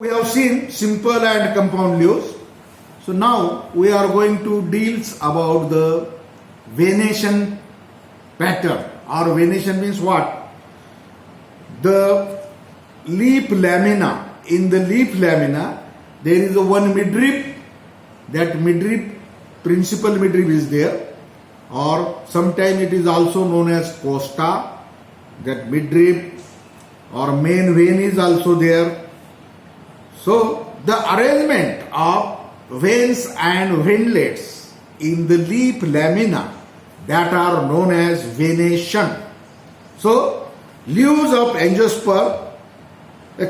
We have seen simple and compound leaves. So now we are going to deal about the venation pattern. Or venation means what? The leaf lamina. In the leaf lamina, there is a one midrib. That midrib, principal midrib is there. Or sometimes it is also known as costa. That midrib or main vein is also there. So, the arrangement of veins and veinlets in the leaf lamina that are known as venation. So, leaves of angiosperm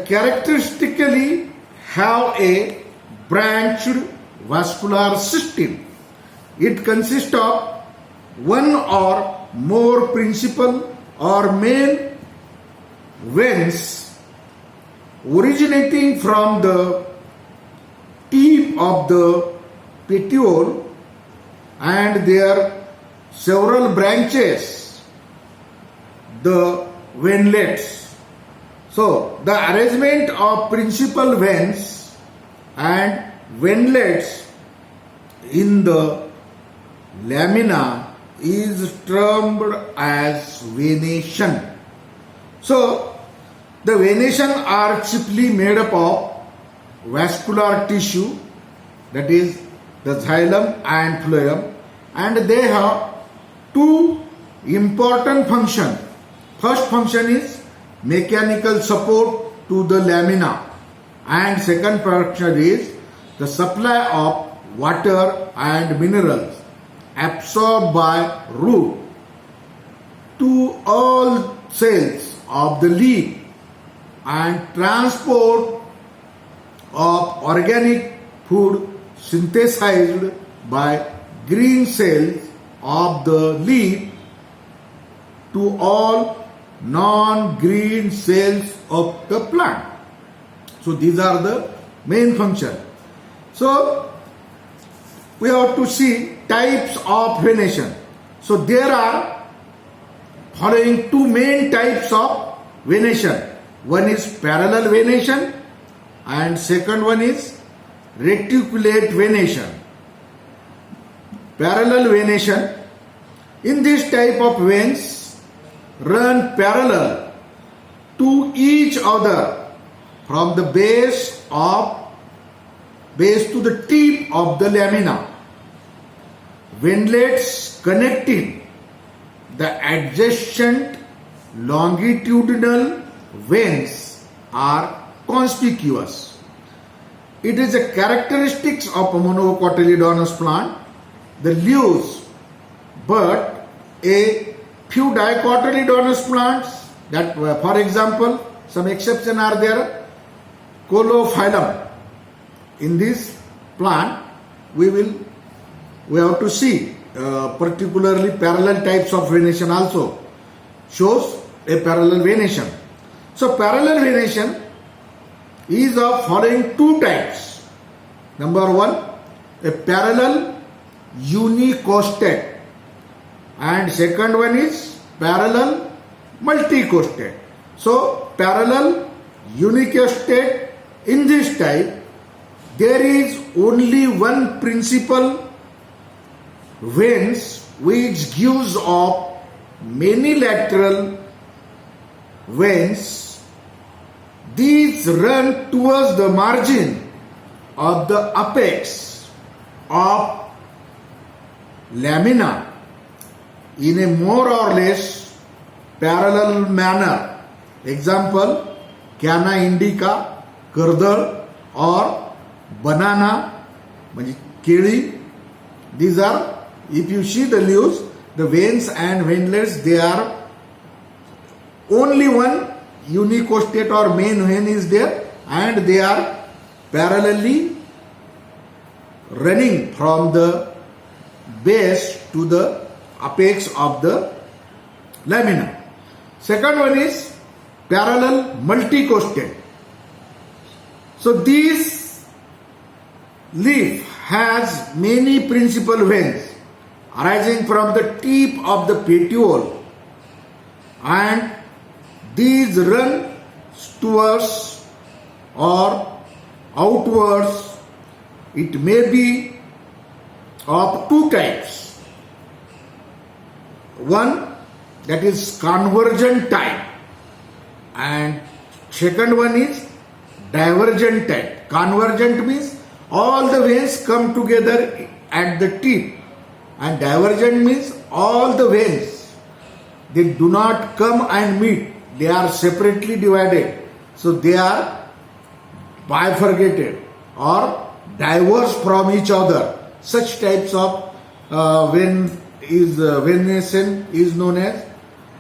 characteristically have a branched vascular system. It consists of one or more principal or main veins originating from the tip of the petiole and their several branches, the veinlets. So, the arrangement of principal veins and veinlets in the lamina is termed as venation. So, the venation are chiefly made up of vascular tissue, that is the xylem and phloem, and they have two important functions. First function is mechanical support to the lamina, and second function is the supply of water and minerals absorbed by root to all cells of the leaf and transport of organic food synthesized by green cells of the leaf to all non-green cells of the plant. So these are the main functions. So we have to see types of venation. So there are following two main types of venation. One is parallel venation and second one is reticulate venation. Parallel venation, in this type of veins run parallel to each other from the base to the tip of the lamina. Veinlets connecting the adjacent longitudinal veins are conspicuous. It is a characteristic of a monocotyledonous plant, the leaves, but a few dicotyledonous plants, that for example, some exceptions are there, Colophyllum. In this plant, we have to see particularly parallel types of venation also shows a parallel venation. So parallel venation is of following two types. Number one, a parallel unicostate, and second one is parallel multicostate. So parallel unicostate, in this type there is only one principal veins which gives off many lateral veins. These run towards the margin of the apex of lamina in a more or less parallel manner. Example, Canna indica, Kardal or banana, keli. These are, if you see the leaves, the veins and veinlets, they are only one unicostate or main vein is there, and they are parallelly running from the base to the apex of the lamina. Second one is parallel multicostate. So this leaf has many principal veins arising from the tip of the petiole, and these run towards or outwards. It may be of two types. One, that is convergent type, and second one is divergent type. Convergent means all the veins come together at the tip, and divergent means all the veins, they do not come and meet, they are separately divided, so they are bifurcated or diverse from each other. Such types of venation is known as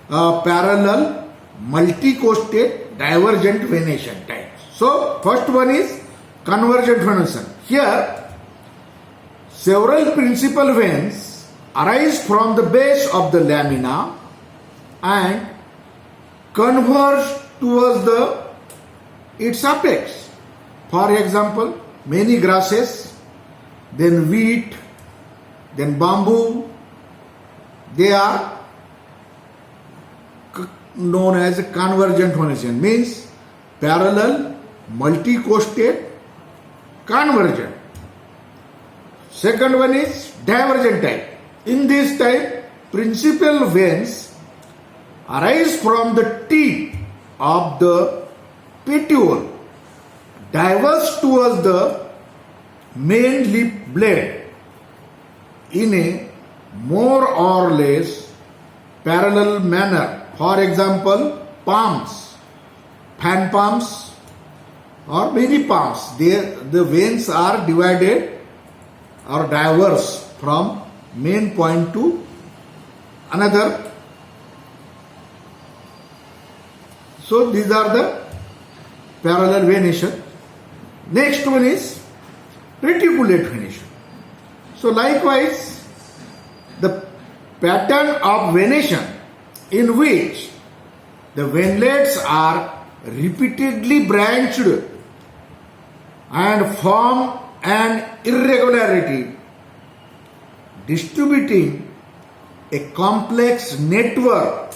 parallel multi-costed divergent venation types. So first one is convergent venation. Here several principal veins arise from the base of the lamina and converge towards its apex. For example, many grasses, then wheat, then bamboo, they are known as convergent venation, means parallel, multi-costed, convergent. Second one is divergent type. In this type, principal veins arise from the tip of the petiole, diverge towards the main lip blade in a more or less parallel manner. For example, palms, fan palms, or many palms, the veins are divided or diverse from main point to another. So these are the parallel venation. Next one is reticulate venation. So likewise, the pattern of venation in which the venlets are repeatedly branched and form an irregularity distributing a complex network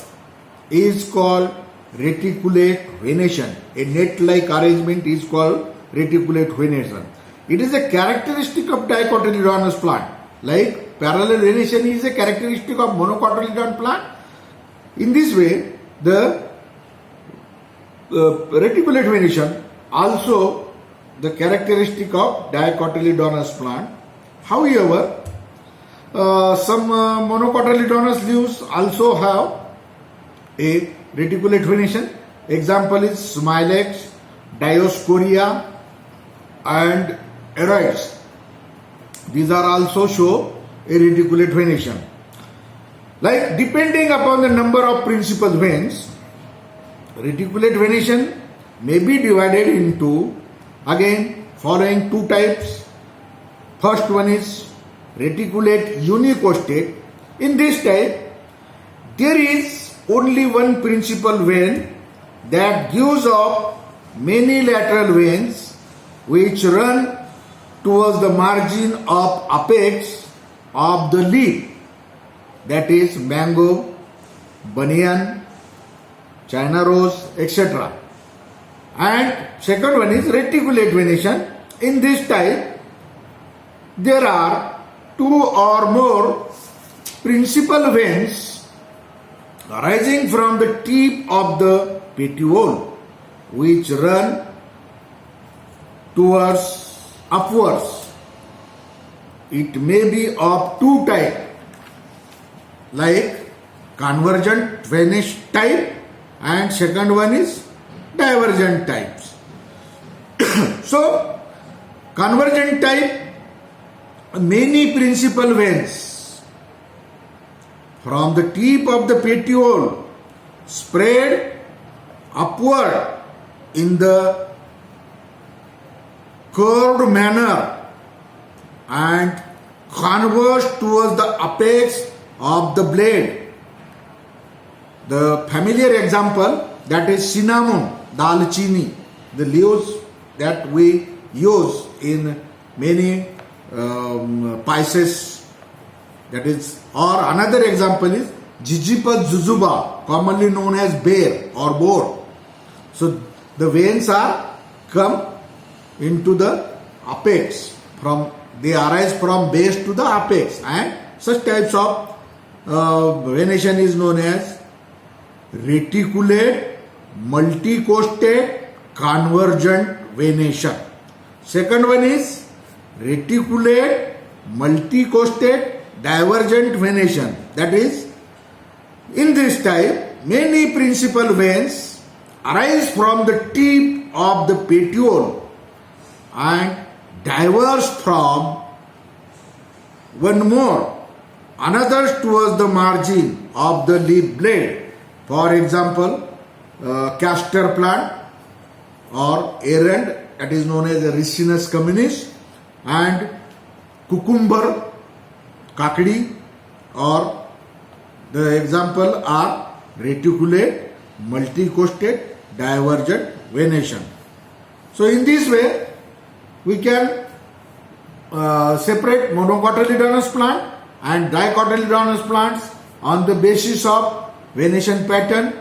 is called reticulate venation. A net-like arrangement is called reticulate venation. It is a characteristic of dicotyledonous plant. Like parallel venation is a characteristic of monocotyledon plant. In this way, the reticulate venation also the characteristic of dicotyledonous plant. However, some monocotyledonous leaves also have a reticulate venation. Example is Smilex, Dioscorea and Aroids. These are also show a reticulate venation. Like depending upon the number of principal veins, reticulate venation may be divided into again following two types. First one is reticulate unicostate. In this type, there is only one principal vein that gives off many lateral veins which run towards the margin of apex of the leaf, that is mango, banyan, China rose, etc. And second one is reticulate venation. In this type, there are two or more principal veins arising from the tip of the petiole which run towards upwards. It may be of two types, like convergent venous type, and second one is divergent types. So convergent type, many principal veins from the tip of the petiole spread upward in the curved manner and converge towards the apex of the blade. The familiar example, that is cinnamon, dalchini, the leaves that we use in many spices. That is, or another example is Jijipus jujuba, commonly known as bear or boar. So the veins are come into the apex. They arise from base to the apex, and such types of venation is known as reticulate, multicostate, convergent venation. Second one is reticulate, multicostate, divergent venation. That is, in this type, many principal veins arise from the tip of the petiole and diverge from one more another towards the margin of the leaf blade. For example, castor plant or erand, that is known as Ricinus communis, and cucumber, kakdi, or the example are reticulate, multicostate, divergent venation. So in this way, we can separate monocotyledonous plant and dicotyledonous plants on the basis of venation pattern,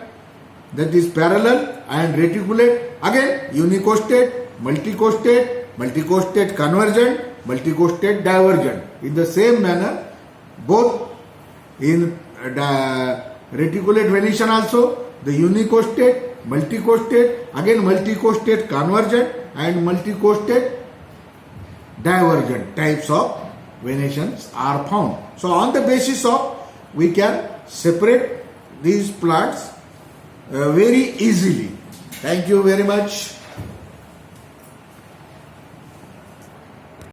that is parallel and reticulate. Again, unicostate, multicostate, multicostate convergent, multicostate divergent. In the same manner, both in reticulate venation also, the unicostate, multicostate, again multicostate convergent and multicostate divergent types of venations are found. So on the basis of, we can separate these plants very easily. Thank you very much.